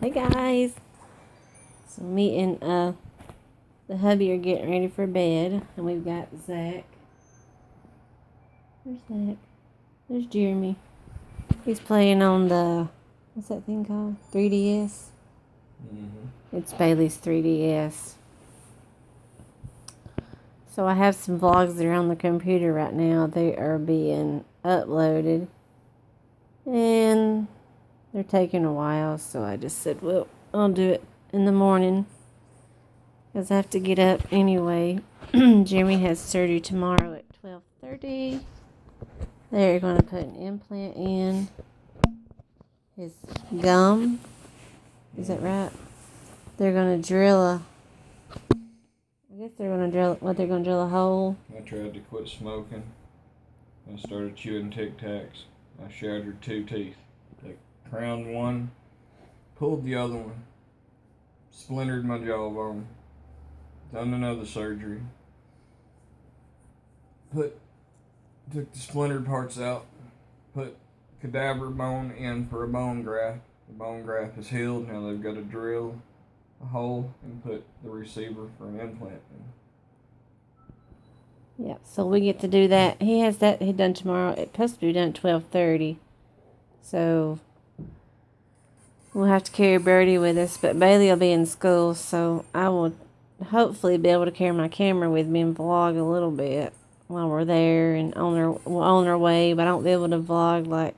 Hey guys. So me and the hubby are getting ready for bed, and we've got Zach. Where's Zach? There's Jeremy. He's playing on the what's that thing called? 3DS. It's Bailey's 3DS. So I have some vlogs that are on the computer right now. They are being uploaded, and they're taking a while. So I just said, well, I'll do it in the morning, because I have to get up anyway. Jeremy has surgery tomorrow at 12:30. They're going to put an implant in his gum. Is that right? They're going to drill they're going to drill a hole. I tried to quit smoking. I started chewing Tic Tacs. I shattered 2 teeth. They crowned one, pulled the other one, splintered my jawbone, done another surgery, took the splintered parts out, put cadaver bone in for a bone graft. The bone graft is healed. Now they've got to drill a hole and put the receiver for an implant in. Yeah, so we get to do that. He has that done tomorrow. It's supposed to be done at 12:30. So we'll have to carry Birdie with us, but Bailey will be in school, so I will hopefully be able to carry my camera with me and vlog a little bit while we're there and on our way, but I won't be able to vlog like,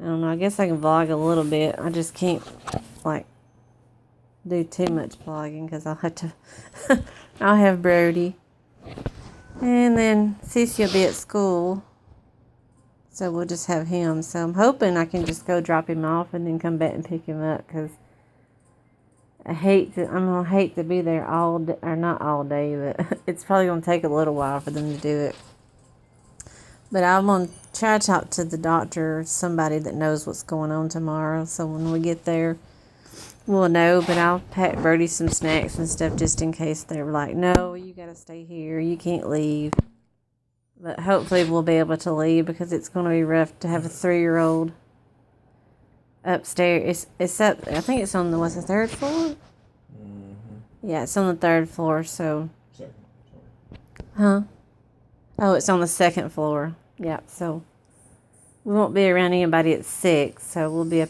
I don't know, I guess I can vlog a little bit. I just can't like do too much vlogging because I'll have to I'll have Brody, and then Cece will be at school, so we'll just have him. So I'm hoping I can just go drop him off and then come back and pick him up, because I'm gonna hate to be there all day, or not all day, but it's probably gonna take a little while for them to do it. But I'm gonna try to talk to the doctor or somebody that knows what's going on tomorrow, so when we get there, we'll know. But I'll pack Birdie some snacks and stuff just in case they're like, no, you gotta stay here, you can't leave. But hopefully we'll be able to leave, because it's gonna be rough to have a 3-year-old upstairs. It's up, I think it's on the, what's the 3rd floor? Yeah, it's on the 3rd floor, so. Second. Huh? Oh, it's on the 2nd floor. Yeah, so we won't be around anybody at 6, so we'll be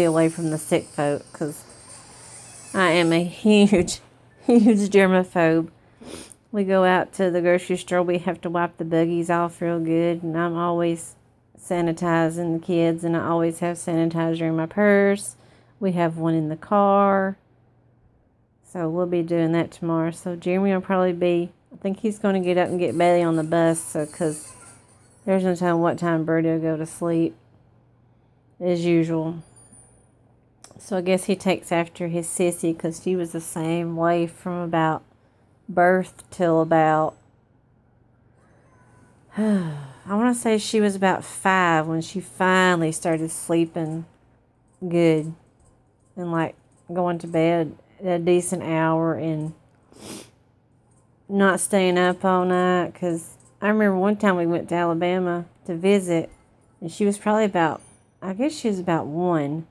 away from the sick folk, because I am a huge germaphobe. We go out to the grocery store, we have to wipe the buggies off real good, and I'm always sanitizing the kids, and I always have sanitizer in my purse. We have one in the car. So we'll be doing that tomorrow. So Jeremy will probably be, I think he's going to get up and get Bailey on the bus, so because there's no telling what time Birdie will go to sleep, as usual. So I guess he takes after his sissy, because she was the same way from about birth till about, I want to say she was about 5 when she finally started sleeping good and like going to bed a decent hour and not staying up all night. Because I remember one time we went to Alabama to visit, and she was probably about, I guess she was about 1,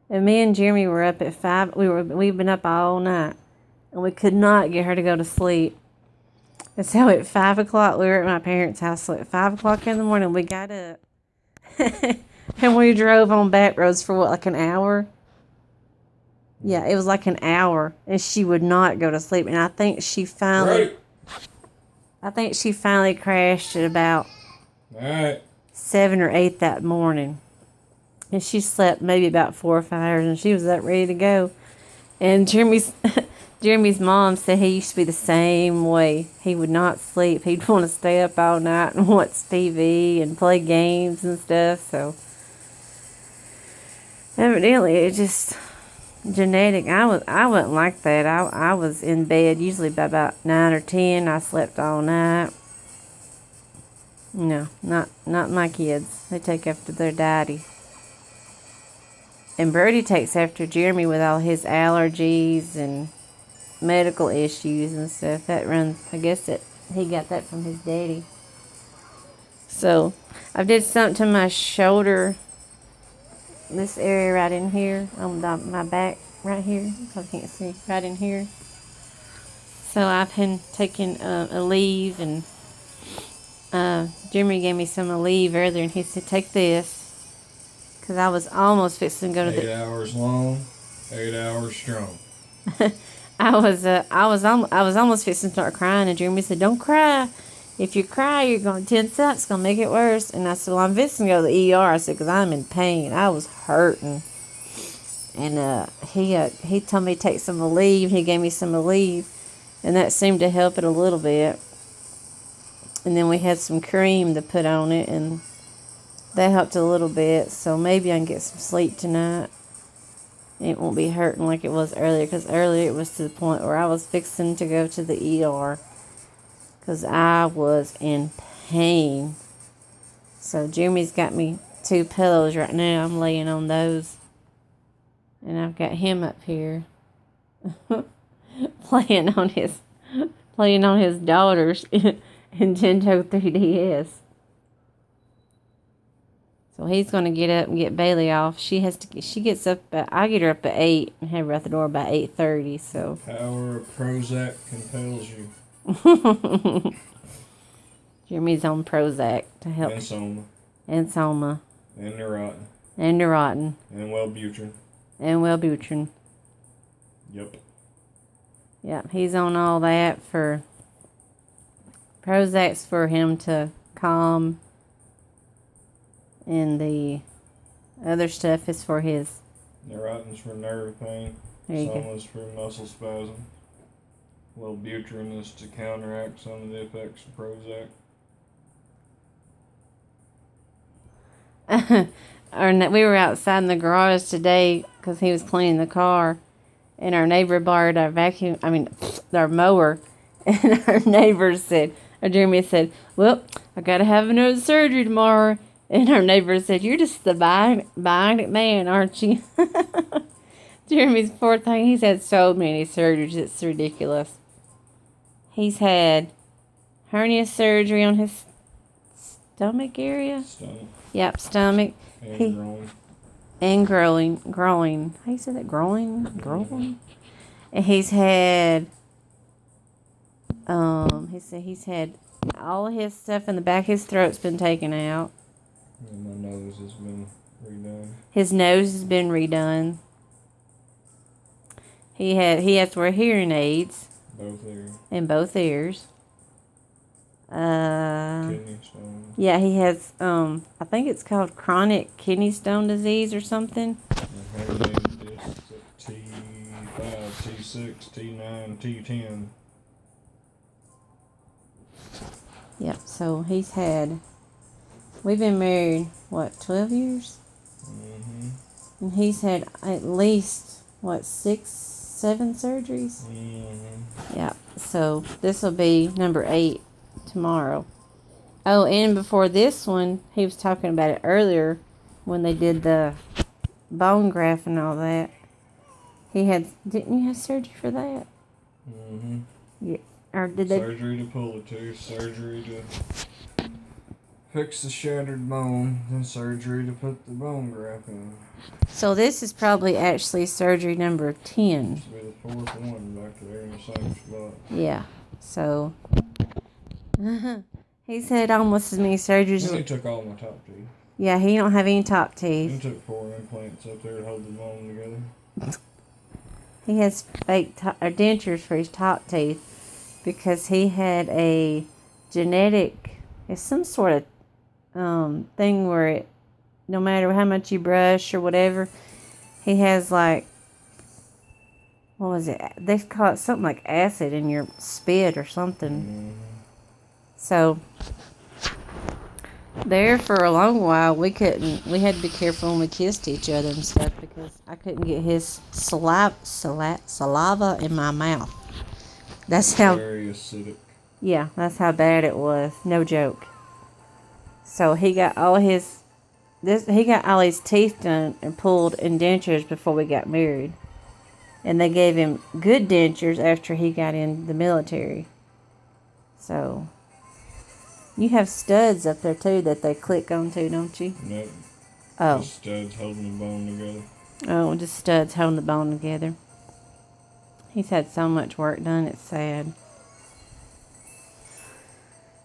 and me and Jeremy were up at 5. We've been up all night, and we could not get her to go to sleep. And so at 5 o'clock, we were at my parents' house. So at 5 o'clock in the morning, we got up and we drove on back roads for what, like an hour? Yeah, it was like an hour, and she would not go to sleep. And I think she finally crashed at about 7 or 8 that morning. And she slept maybe about 4 or 5 hours, and she was up ready to go. And Jeremy's mom said he used to be the same way. He would not sleep. He'd want to stay up all night and watch TV and play games and stuff. So evidently it's just genetic. I wasn't like that. I was in bed usually by about 9 or 10. I slept all night. No, not my kids. They take after their daddy. And Birdie takes after Jeremy with all his allergies and medical issues and stuff. That runs, I guess that he got that from his daddy. So I did something to my shoulder this area right in here on my back right here. I can't see right in here. So I've been taking a leave, and Jeremy gave me some Aleve earlier, and he said, take this. Because I was almost fixing to go to 8 hours long, 8 hours strong. I was almost fixing to start crying, and Jeremy said, don't cry. If you cry, you're going to tense up. It's going to make it worse. And I said, well, I'm fixing to go to the ER. I said, because I'm in pain. I was hurting. And he told me to take some Aleve. He gave me some Aleve, and that seemed to help it a little bit. And then we had some cream to put on it, and that helped a little bit. So maybe I can get some sleep tonight. It won't be hurting like it was earlier, because earlier it was to the point where I was fixing to go to the ER because I was in pain. So Jeremy's got me 2 pillows right now. I'm laying on those. And I've got him up here playing on his daughter's Nintendo 3DS. So he's going to get up and get Bailey off. She gets up, I get her up at 8 and have her at the door by 8:30, so. Power of Prozac compels you. Jeremy's on Prozac to help. And Soma. And Soma. And Neurontin. And Neurontin. And Wellbutrin. And Wellbutrin. Yep. Yep, he's on all that for. Prozac's for him to calm. And the other stuff is for his. Neurontin's for nerve pain. Soma's for muscle spasm. Wellbutrin is to counteract some of the effects of Prozac. We were outside in the garage today because he was cleaning the car, and our neighbor borrowed our mower, and our neighbor said, or Jeremy said, well, I gotta have another surgery tomorrow. And our neighbor said, you're just the bionic man, aren't you? Jeremy's poor thing, he's had so many surgeries, it's ridiculous. He's had hernia surgery on his stomach area. Stomach. Yep, stomach. And growing. Growing. How you say that? Growing? And he's had, he said he's had all of his stuff in the back of his throat's been taken out. And my nose has been redone. His nose has been redone. He has to wear hearing aids. Both ears. In both ears. Kidney stone. Yeah, he has, I think it's called chronic kidney stone disease or something. Herniated discs at T5, T6, T9, T10. Yep, so we've been married, 12 years? Mm-hmm. And he's had at least, 6, 7 surgeries? Mm-hmm. Yeah, so this will be number 8 tomorrow. Oh, and before this one, he was talking about it earlier when they did the bone graft and all that. Didn't you have surgery for that? Mm-hmm. Yeah. Or did they? Surgery to pull a tooth, surgery to fix the shattered bone, then surgery to put the bone graft in. So this is probably actually surgery number 10. This will be the 4th one back there in the same spot. Yeah. So he's had almost as many surgeries. He took all my top teeth. Yeah, he don't have any top He teeth. took 4 implants up there to hold the bone together. He has fake dentures for his top teeth because he had a genetic. It's some sort of thing where it, no matter how much you brush or whatever, he has what was it? They call it something like acid in your spit or something. Mm-hmm. So there for a long while we had to be careful when we kissed each other and stuff because I couldn't get his saliva in my mouth. That's how very acidic. Yeah, that's how bad it was. No joke. So he got all his teeth done and pulled in dentures before we got married. And they gave him good dentures after he got in the military. So you have studs up there too that they click onto, don't you? Nope. Oh. Just studs holding the bone together. Oh, just studs holding the bone together. He's had so much work done, it's sad.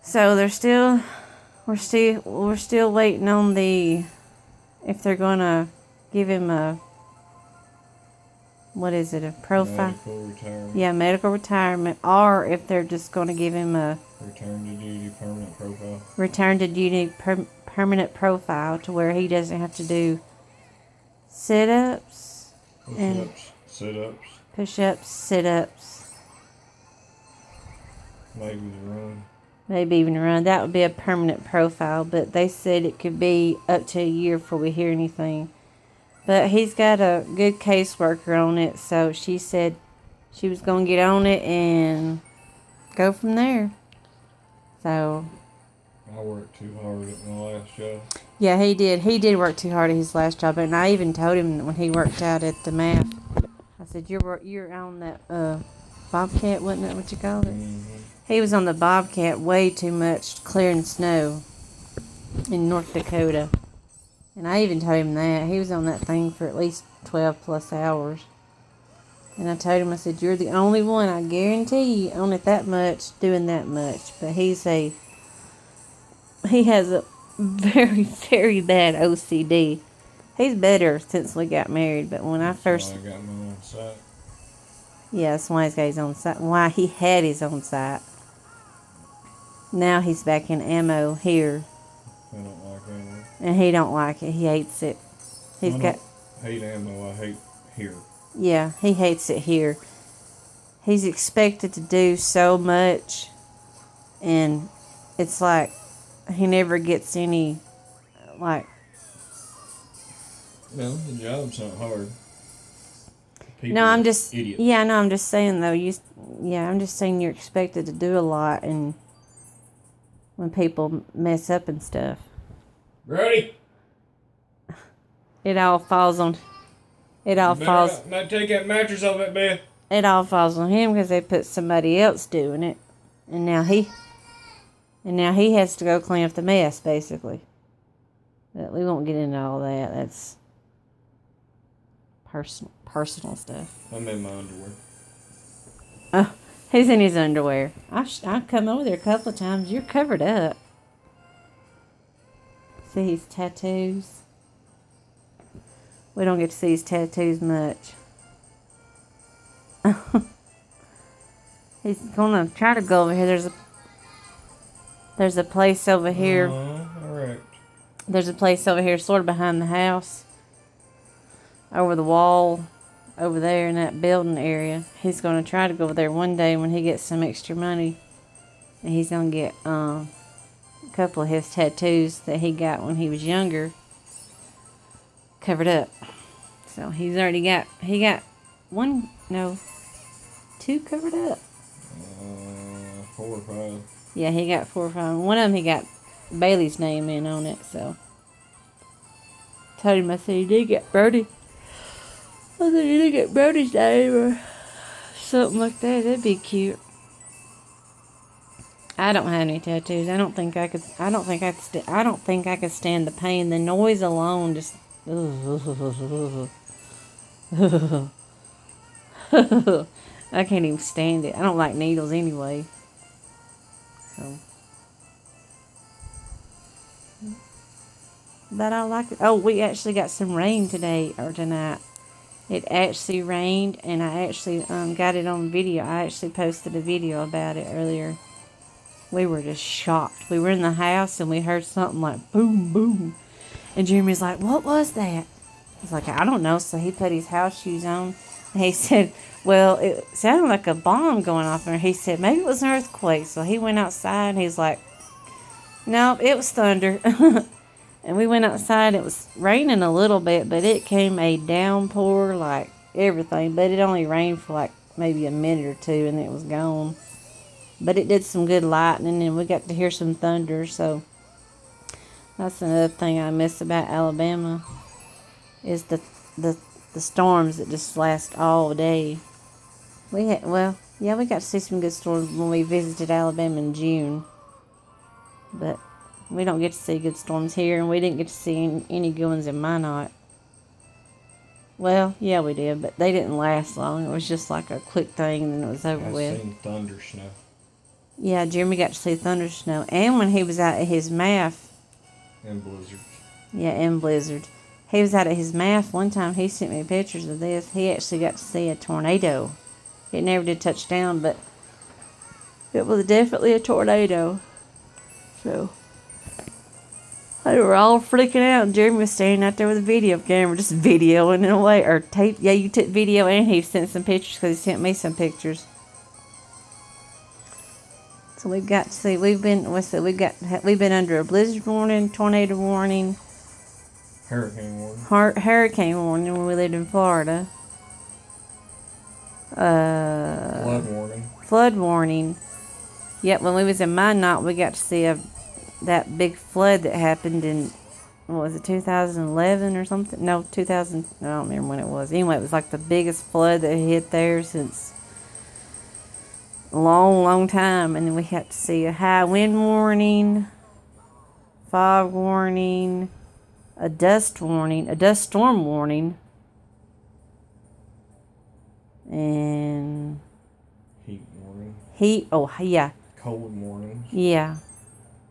So we're still waiting on if they're gonna give him a profile? Medical retirement. Yeah, medical retirement, or if they're just gonna give him a Return to duty permanent profile. return to duty permanent profile to where he doesn't have to do sit-ups and Push-ups, sit-ups, push-ups, sit-ups, maybe the run. maybe even run. That would be a permanent profile, but they said it could be up to a year before we hear anything. But he's got a good caseworker on it, so she said she was going to get on it and go from there. So I worked too hard at my last job. yeah, he did. He did work too hard at his last job, and I even told him when he worked out at the MAP. I said, "You're on that Bobcat, wasn't that what you called it?" Mm-hmm. He was on the Bobcat way too much clearing snow in North Dakota, and I even told him that he was on that thing for at least 12 plus hours. And I told him, I said, "You're the only one, I guarantee you, on it that much, doing that much." But he has a very, very bad OCD. He's better since we got married, but when I first... So I got my own site. Yeah, that's why he's got his own site. Why he had his own site. Now he's back in ammo here. I don't like ammo. And he don't like it. He hates it. I don't hate ammo, I hate here. Yeah, he hates it here. He's expected to do so much, and it's like he never gets any, like... Well, the job's not hard. People No, I'm are just... idiots. Yeah, no, I'm just saying, though. I'm just saying you're expected to do a lot, and when people mess up and stuff, Brody! it all falls on... Now take that mattress off that bed. It all falls on him because they put somebody else doing it, and now he has to go clean up the mess, basically. But we won't get into all that. That's personal stuff. I'm in my underwear. Oh, he's in his underwear. I've come over there a couple of times. You're covered up. See his tattoos. We don't get to see his tattoos much. He's gonna try to go over here. There's a place over here. Alright. There's a place over here sort of behind the house. Over the wall. Over there in that building area. He's gonna try to go over there one day when he gets some extra money. And he's gonna get a couple of his tattoos that he got when he was younger covered up. So he's already got... He got two covered up. 4 or 5. Yeah, he got 4 or 5. One of them he got Bailey's name in on it, so. Told him, I said, you did get Brody. I said, you did get Brody's name or something like that. That'd be cute. I don't have any tattoos. I don't think I could stand the pain. The noise alone just... I can't even stand it. I don't like needles anyway. So. But I like it. Oh, we actually got some rain today or tonight. It actually rained, and I actually got it on video. I actually posted a video about it earlier. We were just shocked. We were in the house, and we heard something like boom, boom. And Jeremy's like, what was that? I was like, I don't know. So he put his house shoes on. And he said, well, it sounded like a bomb going off there. He said, maybe it was an earthquake. So he went outside, and he's like, no, it was thunder. And we went outside. It was raining a little bit, but it came a downpour like everything. But it only rained for like maybe a minute or two, and it was gone. But it did some good lightning, and we got to hear some thunder. So that's another thing I miss about Alabama is the storms that just last all day. We got to see some good storms when we visited Alabama in June. But We don't get to see good storms here, and we didn't get to see any good ones in Minot. Well, yeah, we did, but they didn't last long. It was just like a quick thing, and then it was over with. I've seen thunder snow. Yeah, Jeremy got to see thunder snow, and when he was out at his MAF. And blizzard. Yeah, and blizzard. He was out at his MAF one time. He sent me pictures of this. He actually got to see a tornado. It never did touch down, but it was definitely a tornado. So they were all freaking out, and Jeremy was standing out there with a video camera, just videoing it away, or tape. Yeah, you took video, and he sent some pictures because he sent me some pictures. So we've got to see. We've been under a blizzard warning, tornado warning, Hurricane warning. Hurricane warning when we lived in Florida. Flood warning. Flood warning. Yep, when we was in Minot, we got to see that big flood that happened in, what was it, 2011 or something? No, 2000, I don't remember when it was. Anyway, it was like the biggest flood that hit there since a long, long time. And then we had to see a high wind warning, fog warning, a dust storm warning, and Heat warning. Cold warnings. Yeah.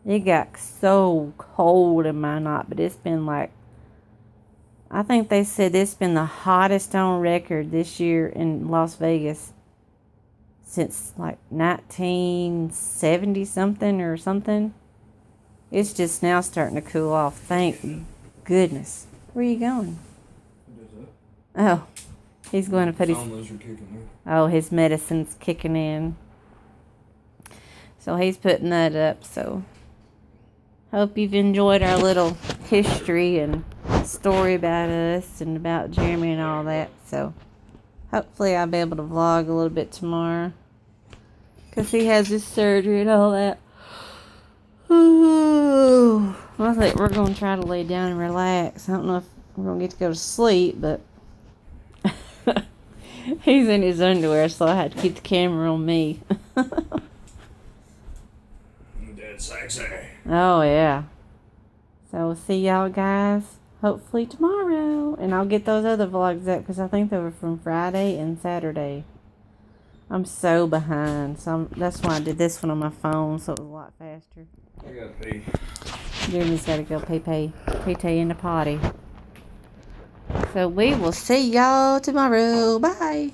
It got so cold in Minot, but it's been like, I think they said it's been the hottest on record this year in Las Vegas since like 1970 something or something. It's just now starting to cool off. Thank goodness. Where are you going? Oh, he's going to put his... Oh, his medicine's kicking in. So he's putting that up, so... Hope you've enjoyed our little history and story about us and about Jeremy and all that. So hopefully I'll be able to vlog a little bit tomorrow, because he has his surgery and all that. Ooh. I think we're going to try to lay down and relax. I don't know if we're going to get to go to sleep, but he's in his underwear, so I had to keep the camera on me. That's sexy. Oh, yeah. So we'll see y'all guys hopefully tomorrow. And I'll get those other vlogs up, because I think they were from Friday and Saturday. I'm so behind. So that's why I did this one on my phone, so it was a lot faster. I gotta pee. Jeremy's got to go pee in the potty. So we will see y'all tomorrow. Bye.